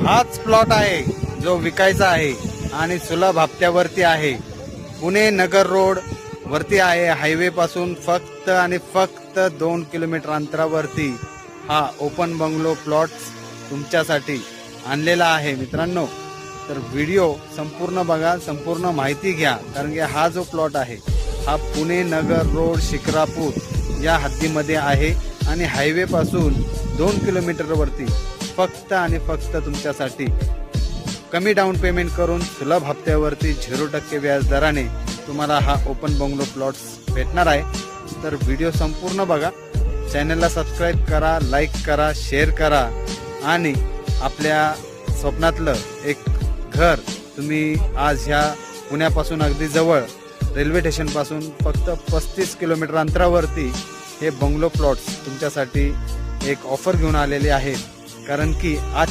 हाच प्लॉट आहे जो विकायचा आहे आणि सुलभ हप्त्यावरती आहे. पुणे नगर रोड वरती आहे. हायवे पासून फक्त आणि फक्त 2 किलोमीटर अंतरावरती हा ओपन बंगलो प्लॉट तुमच्यासाठी आणलेला आहे मित्रांनो. तर व्हिडिओ संपूर्ण बघा, संपूर्ण माहिती घ्या, कारण की हा जो प्लॉट आहे हा पुणे नगर रोड शिक्रापूर या हद्दीमध्ये आहे आणि हायवे पासून 2 किलोमीटरवरती फक्त आणि फक्त तुमच्यासाठी कमी डाऊन पेमेंट करून सुलभ हप्त्यावरती 0% व्याज दराने तुम्हाला हा ओपन बंगलो प्लॉट्स भेटणार आहे. तर व्हिडिओ संपूर्ण बघा, चॅनलला सबस्क्राईब करा, लाईक करा, शेअर करा आणि आपल्या स्वप्नातलं एक घर तुम्ही आज ह्या पुण्यापासून अगदी जवळ रेल्वे स्टेशनपासून फक्त 35 किलोमीटर अंतरावरती हे बंगलो प्लॉट्स तुमच्यासाठी एक ऑफर घेऊन आलेले आहेत. कारण की आज